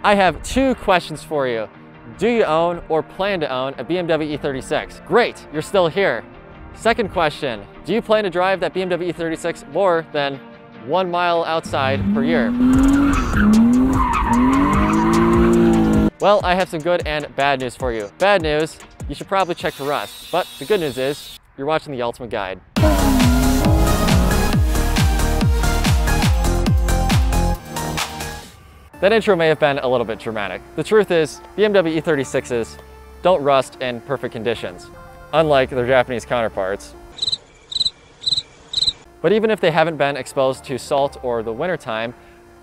I have two questions for you. Do you own or plan to own a BMW E36? Great, you're still here. Second question, do you plan to drive that BMW E36 more than 1 mile outside per year? Well, I have some good and bad news for you. Bad news, you should probably check for rust. But the good news is, you're watching the Ultimate Guide. That intro may have been a little bit dramatic. The truth is, BMW E36s don't rust in perfect conditions, unlike their Japanese counterparts. But even if they haven't been exposed to salt or the wintertime,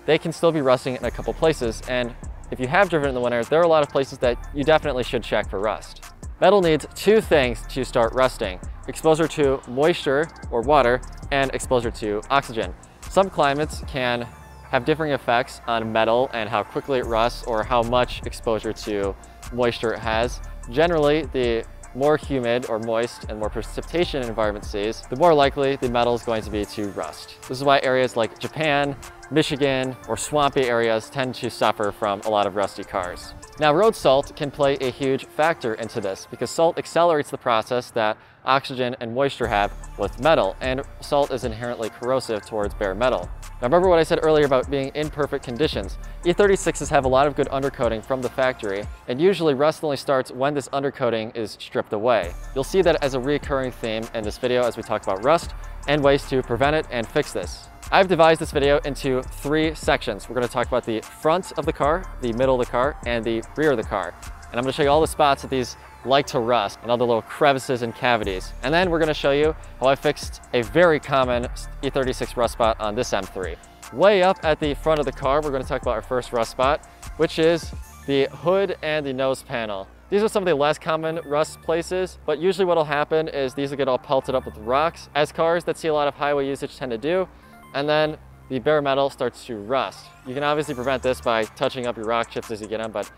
they can still be rusting in a couple places, and if you have driven in the winter, there are a lot of places that you definitely should check for rust. Metal needs two things to start rusting: exposure to moisture or water and exposure to oxygen. Some climates can have differing effects on metal and how quickly it rusts or how much exposure to moisture it has. Generally, the more humid or moist and more precipitation an environment sees, the more likely the metal is going to be to rust. This is why areas like Japan, Michigan, or swampy areas tend to suffer from a lot of rusty cars. Now, road salt can play a huge factor into this because salt accelerates the process that oxygen and moisture have with metal, and salt is inherently corrosive towards bare metal. Now, remember what I said earlier about being in perfect conditions. E36s have a lot of good undercoating from the factory, and usually rust only starts when this undercoating is stripped away. You'll see that as a recurring theme in this video as we talk about rust and ways to prevent it and fix this. I've divided this video into 3 sections. We're going to talk about the front of the car, the middle of the car, and the rear of the car. And I'm going to show you all the spots that these like to rust and all the little crevices and cavities. And then we're going to show you how I fixed a very common E36 rust spot on this M3. Way up at the front of the car, we're going to talk about our first rust spot, which is the hood and the nose panel. These are some of the less common rust places, but usually what will happen is these will get all pelted up with rocks, as cars that see a lot of highway usage tend to do, and then the bare metal starts to rust. You can obviously prevent this by touching up your rock chips as you get them, but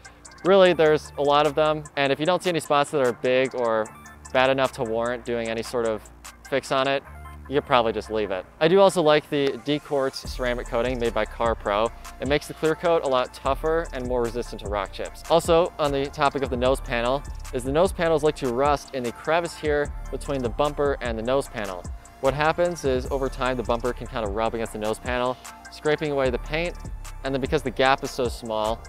really there's a lot of them, and if you don't see any spots that are big or bad enough to warrant doing any sort of fix on it, you could probably just leave it. I do also like the D-Quartz ceramic coating made by CarPro. It makes the clear coat a lot tougher and more resistant to rock chips. Also, on the topic of the nose panel, is the nose panels like to rust in the crevice here between the bumper and the nose panel. What happens is over time the bumper can kind of rub against the nose panel, scraping away the paint, and then because the gap is so small,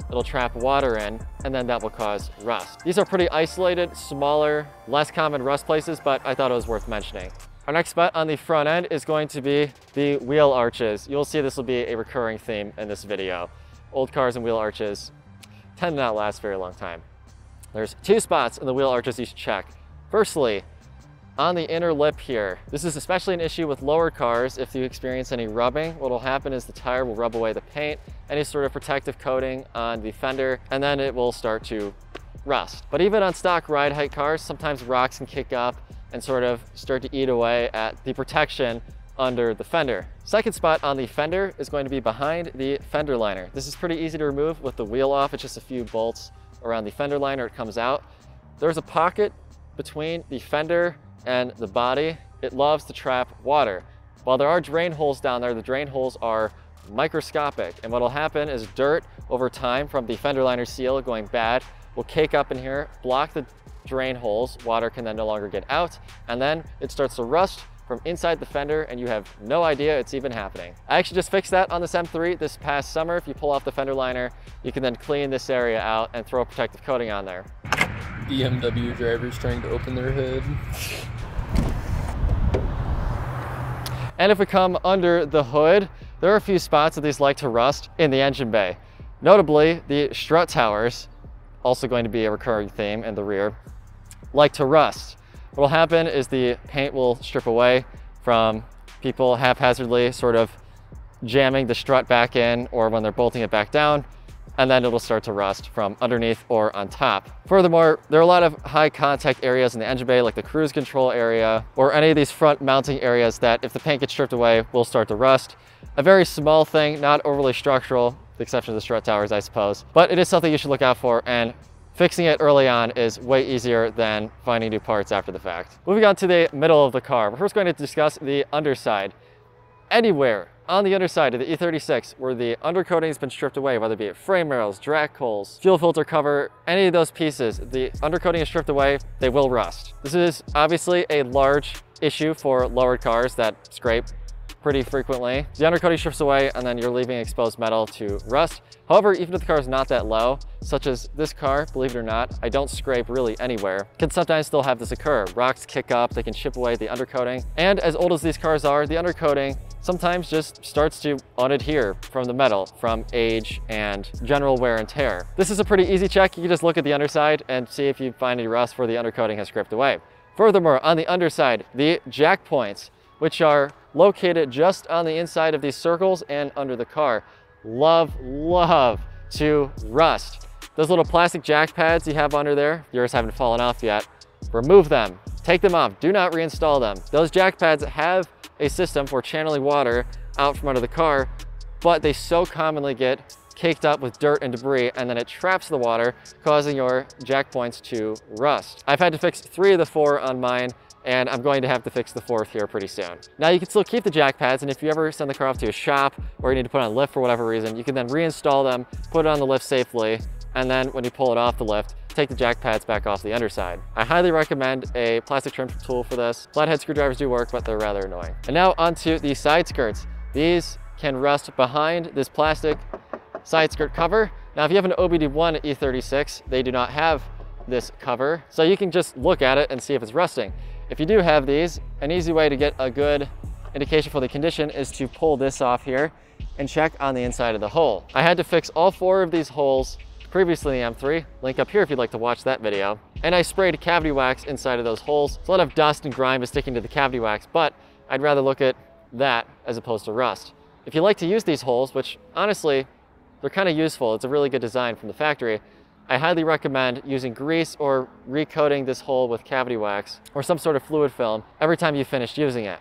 it'll trap water in, and then that will cause rust. These are pretty isolated, smaller, less common rust places, but I thought it was worth mentioning. Our next spot on the front end is going to be the wheel arches. You'll see this will be a recurring theme in this video. Old cars and wheel arches tend to not last a very long time. There's 2 spots in the wheel arches you should check. Firstly, on the inner lip here. This is especially an issue with lower cars. If you experience any rubbing, what will happen is the tire will rub away the paint, any sort of protective coating on the fender, and then it will start to rust. But even on stock ride height cars, sometimes rocks can kick up and sort of start to eat away at the protection under the fender. Second spot on the fender is going to be behind the fender liner. This is pretty easy to remove with the wheel off. It's just a few bolts around the fender liner, it comes out. There's a pocket between the fender and the body. It loves to trap water. While there are drain holes down there, the drain holes are microscopic, and what will happen is dirt over time from the fender liner seal going bad will cake up in here, block the drain holes, water can then no longer get out, and then it starts to rust from inside the fender and you have no idea it's even happening. I actually just fixed that on this M3 this past summer. If you pull off the fender liner, you can then clean this area out and throw a protective coating on there. BMW drivers trying to open their hood. And if we come under the hood, there are a few spots that these like to rust in the engine bay. Notably, the strut towers, also going to be a recurring theme in the rear, like to rust. What will happen is the paint will strip away from people haphazardly sort of jamming the strut back in or when they're bolting it back down, and then it'll start to rust from underneath or on top. Furthermore, there are a lot of high contact areas in the engine bay, like the cruise control area or any of these front mounting areas that if the paint gets stripped away will start to rust. A very small thing, not overly structural, with the exception of the strut towers, I suppose, but it is something you should look out for, and fixing it early on is way easier than finding new parts after the fact. Moving on to the middle of the car, we're first going to discuss the underside. Anywhere on the underside of the E36, where the undercoating has been stripped away, whether it be frame rails, drag holes, fuel filter cover, any of those pieces, the undercoating is stripped away, they will rust. This is obviously a large issue for lowered cars that scrape pretty frequently. The undercoating strips away and then you're leaving exposed metal to rust. However, even if the car is not that low, such as this car, believe it or not, I don't scrape really anywhere, can sometimes still have this occur. Rocks kick up, they can chip away the undercoating. And as old as these cars are, the undercoating sometimes just starts to unadhere from the metal from age and general wear and tear. This is a pretty easy check. You can just look at the underside and see if you find any rust where the undercoating has scraped away. Furthermore, on the underside, the jack points, which are located just on the inside of these circles and under the car, love to rust. Those little plastic jack pads you have under there, yours haven't fallen off yet, remove them, take them off, do not reinstall them. Those jack pads have a system for channeling water out from under the car, but they so commonly get caked up with dirt and debris, and then it traps the water, causing your jack points to rust. I've had to fix 3 of the 4 on mine, and I'm going to have to fix the 4th here pretty soon. Now you can still keep the jack pads, and if you ever send the car off to a shop or you need to put on a lift for whatever reason, you can then reinstall them, put it on the lift safely, and then when you pull it off the lift, take the jack pads back off the underside. I highly recommend a plastic trim tool for this. Flathead screwdrivers do work, but they're rather annoying. And now onto the side skirts. These can rust behind this plastic side skirt cover. Now if you have an OBD1 E36, they do not have this cover, so you can just look at it and see if it's rusting. If you do have these, an easy way to get a good indication for the condition is to pull this off here and check on the inside of the hole. I had to fix all 4 of these holes previously in the M3, link up here if you'd like to watch that video. And I sprayed cavity wax inside of those holes. So a lot of dust and grime is sticking to the cavity wax, but I'd rather look at that as opposed to rust. If you like to use these holes, which honestly, they're kind of useful, it's a really good design from the factory, I highly recommend using grease or recoating this hole with cavity wax or some sort of fluid film every time you finish using it.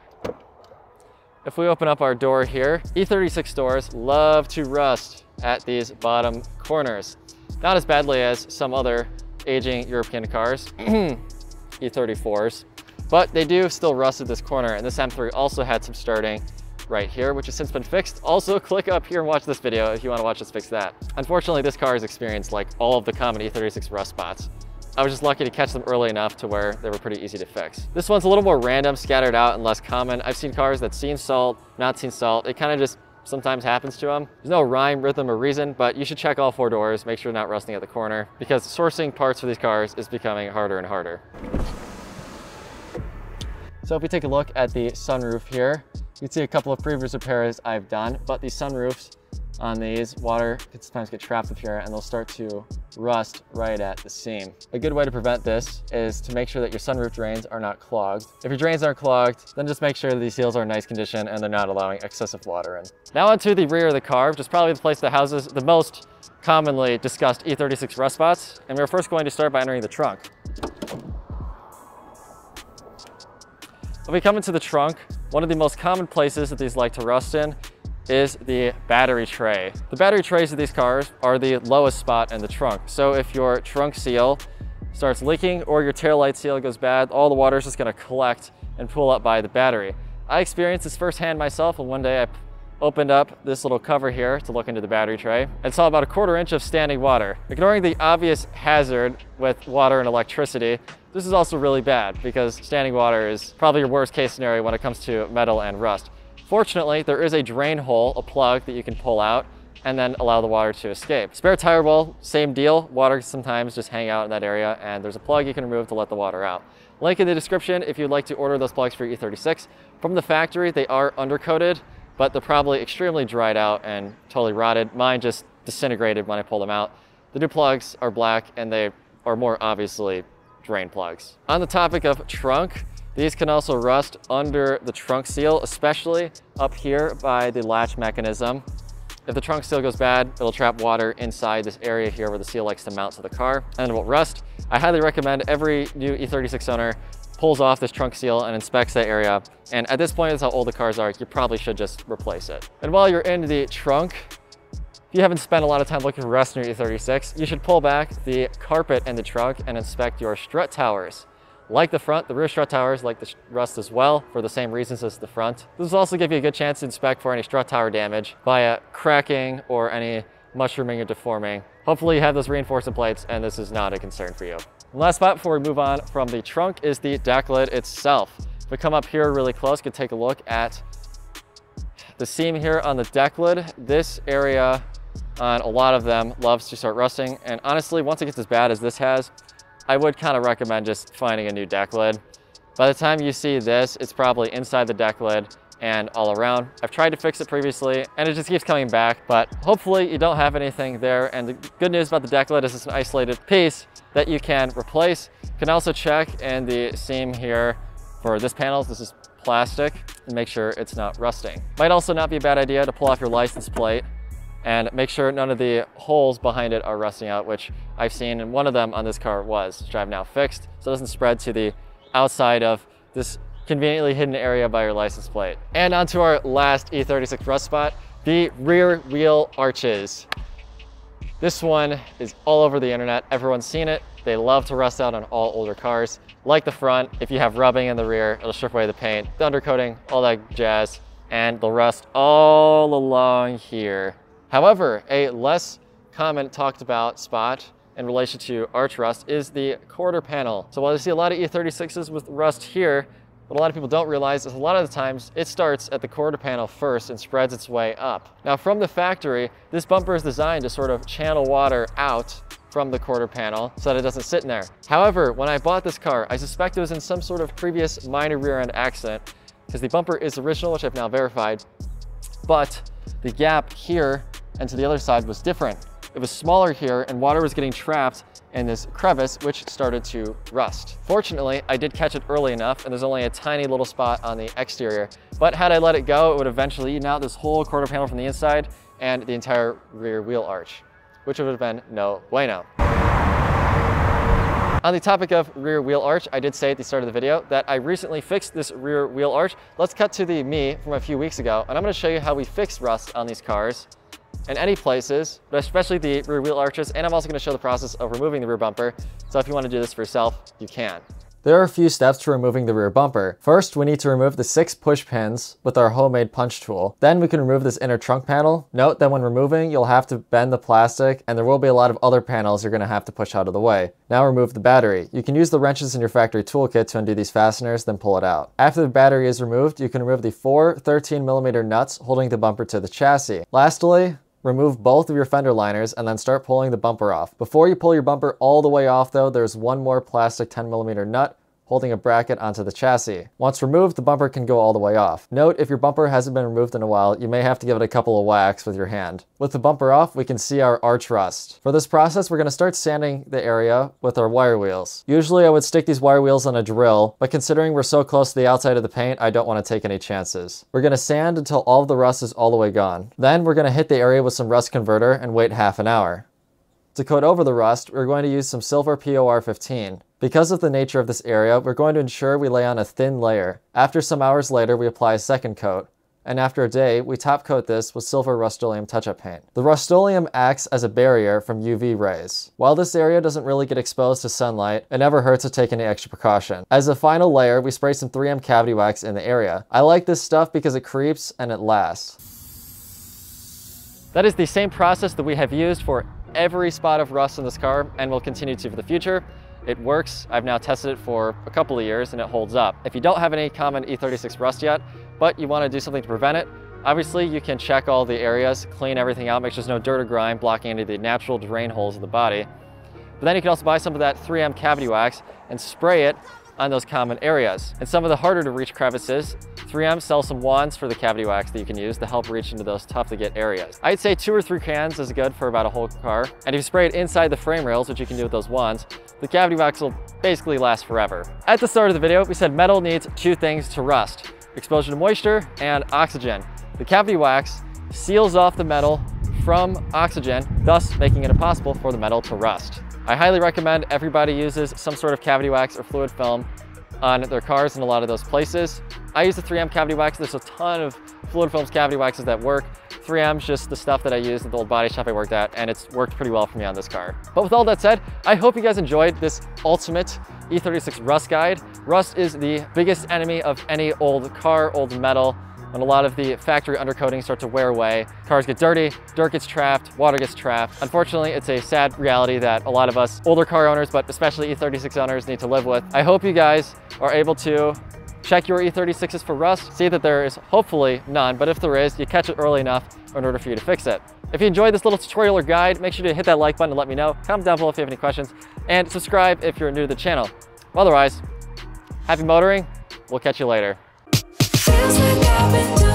If we open up our door here, E36 doors love to rust at these bottom corners. Not as badly as some other aging European cars, E34s, but they do still rust at this corner, and this M3 also had some starting right here, which has since been fixed. Also, click up here and watch this video if you want to watch us fix that. Unfortunately, this car has experienced like all of the common E36 rust spots. I was just lucky to catch them early enough to where they were pretty easy to fix. This one's a little more random, scattered out, and less common. I've seen cars that seen salt, not seen salt. It kind of just sometimes happens to them. There's no rhyme, rhythm, or reason, but you should check all 4 doors, make sure they're not rusting at the corner, because sourcing parts for these cars is becoming harder and harder. So if we take a look at the sunroof here, you can see a couple of previous repairs I've done, but these sunroofs on these, water can sometimes get trapped up here and they'll start to rust right at the seam. A good way to prevent this is to make sure that your sunroof drains are not clogged. If your drains aren't clogged, then just make sure that these seals are in nice condition and they're not allowing excessive water in. Now onto the rear of the car, which is probably the place that houses the most commonly discussed E36 rust spots. And we're first going to start by entering the trunk. When we come into the trunk, one of the most common places that these like to rust in is the battery tray. The battery trays of these cars are the lowest spot in the trunk. So if your trunk seal starts leaking or your taillight seal goes bad, all the water is just gonna collect and pool up by the battery. I experienced this firsthand myself, and one day I opened up this little cover here to look into the battery tray and saw about a 1/4 inch of standing water. Ignoring the obvious hazard with water and electricity, this is also really bad because standing water is probably your worst case scenario when it comes to metal and rust. Fortunately, there is a drain hole, a plug that you can pull out and then allow the water to escape. Spare tire bowl, same deal. Water can sometimes just hang out in that area, and there's a plug you can remove to let the water out. Link in the description if you'd like to order those plugs for your E36. From the factory, they are undercoated, but they're probably extremely dried out and totally rotted. Mine just disintegrated when I pulled them out. The new plugs are black and they are more obviously drain plugs. On the topic of trunk, these can also rust under the trunk seal, especially up here by the latch mechanism. If the trunk seal goes bad, it'll trap water inside this area here where the seal likes to mount to the car and it will rust. I highly recommend every new E36 owner pulls off this trunk seal and inspects that area. And at this point, that's how old the cars are, you probably should just replace it. And while you're in the trunk, if you haven't spent a lot of time looking for rust in your E36, you should pull back the carpet in the trunk and inspect your strut towers. Like the front, the rear strut towers like the rust as well for the same reasons as the front. This will also give you a good chance to inspect for any strut tower damage via cracking or any mushrooming or deforming. Hopefully you have those reinforcement plates and this is not a concern for you. The last spot before we move on from the trunk is the deck lid itself. If we come up here really close, you can take a look at the seam here on the deck lid. This area on a lot of them loves to start rusting. And honestly, once it gets as bad as this has, I would kind of recommend just finding a new deck lid. By the time you see this, it's probably inside the deck lid and all around. I've tried to fix it previously and it just keeps coming back, but hopefully you don't have anything there. And the good news about the deck lid is it's an isolated piece that you can replace. You can also check in the seam here for this panel. This is plastic, and make sure it's not rusting. Might also not be a bad idea to pull off your license plate and make sure none of the holes behind it are rusting out, which I've seen, and one of them on this car was, which I've now fixed, so it doesn't spread to the outside of this conveniently hidden area by your license plate. And onto our last E36 rust spot, the rear wheel arches. This one is all over the internet. Everyone's seen it. They love to rust out on all older cars. Like the front, if you have rubbing in the rear, it'll strip away the paint, the undercoating, all that jazz, and they'll rust all along here. However, a less common talked about spot in relation to arch rust is the quarter panel. So while you see a lot of E36s with rust here, what a lot of people don't realize is a lot of the times it starts at the quarter panel first and spreads its way up. Now from the factory, this bumper is designed to sort of channel water out from the quarter panel so that it doesn't sit in there. However, when I bought this car, I suspect it was in some sort of previous minor rear end accident because the bumper is original, which I've now verified, but the gap here and to the other side was different. It was smaller here and water was getting trapped in this crevice, which started to rust. Fortunately, I did catch it early enough and there's only a tiny little spot on the exterior, but had I let it go, it would eventually eaten out this whole quarter panel from the inside and the entire rear wheel arch, which would have been no bueno. On the topic of rear wheel arch, I did say at the start of the video that I recently fixed this rear wheel arch. Let's cut to the me from a few weeks ago, and I'm gonna show you how we fix rust on these cars in any places, but especially the rear wheel arches, and I'm also gonna show the process of removing the rear bumper. So if you wanna do this for yourself, you can. There are a few steps to removing the rear bumper. First, we need to remove the 6 push pins with our homemade punch tool. Then we can remove this inner trunk panel. Note that when removing, you'll have to bend the plastic and there will be a lot of other panels you're gonna have to push out of the way. Now remove the battery. You can use the wrenches in your factory toolkit to undo these fasteners, then pull it out. After the battery is removed, you can remove the 4 13mm nuts holding the bumper to the chassis. Lastly, remove both of your fender liners and then start pulling the bumper off. Before you pull your bumper all the way off though, there's one more plastic 10mm nut holding a bracket onto the chassis. Once removed, the bumper can go all the way off. Note, if your bumper hasn't been removed in a while, you may have to give it a couple of whacks with your hand. With the bumper off, we can see our arch rust. For this process, we're gonna start sanding the area with our wire wheels. Usually I would stick these wire wheels on a drill, but considering we're so close to the outside of the paint, I don't wanna take any chances. We're gonna sand until all of the rust is all the way gone. Then we're gonna hit the area with some rust converter and wait half an hour. To coat over the rust, we're going to use some silver POR15. Because of the nature of this area, we're going to ensure we lay on a thin layer. After some hours later, we apply a second coat. And after a day, we top coat this with silver Rust-Oleum touch-up paint. The Rust-Oleum acts as a barrier from UV rays. While this area doesn't really get exposed to sunlight, it never hurts to take any extra precaution. As a final layer, we spray some 3M cavity wax in the area. I like this stuff because it creeps and it lasts. That is the same process that we have used for every spot of rust in this car and will continue to for the future. It works. I've now tested it for a couple of years and it holds up. If you don't have any common E36 rust yet, but you want to do something to prevent it, obviously you can check all the areas, clean everything out, make sure there's no dirt or grime blocking any of the natural drain holes of the body. But then you can also buy some of that 3M cavity wax and spray it on those common areas. In some of the harder to reach crevices, 3M sells some wands for the cavity wax that you can use to help reach into those tough to get areas. I'd say 2 or 3 cans is good for about a whole car. And if you spray it inside the frame rails, which you can do with those wands, the cavity wax will basically last forever. At the start of the video, we said metal needs 2 things to rust: exposure to moisture and oxygen. The cavity wax seals off the metal from oxygen, thus making it impossible for the metal to rust. I highly recommend everybody uses some sort of cavity wax or fluid film on their cars in a lot of those places. I use the 3M cavity wax. There's a ton of Fluid Films cavity waxes that work. 3M's just the stuff that I used at the old body shop I worked at, and it's worked pretty well for me on this car. But with all that said, I hope you guys enjoyed this ultimate E36 rust guide. Rust is the biggest enemy of any old car, old metal. When a lot of the factory undercoatings start to wear away, cars get dirty, dirt gets trapped, water gets trapped. Unfortunately, it's a sad reality that a lot of us older car owners, but especially E36 owners, need to live with. I hope you guys are able to check your E36s for rust, see that there is hopefully none, but if there is, you catch it early enough in order for you to fix it. If you enjoyed this little tutorial or guide, make sure to hit that like button and let me know. Comment down below if you have any questions, and subscribe if you're new to the channel. Otherwise, happy motoring. We'll catch you later. Feels like I've been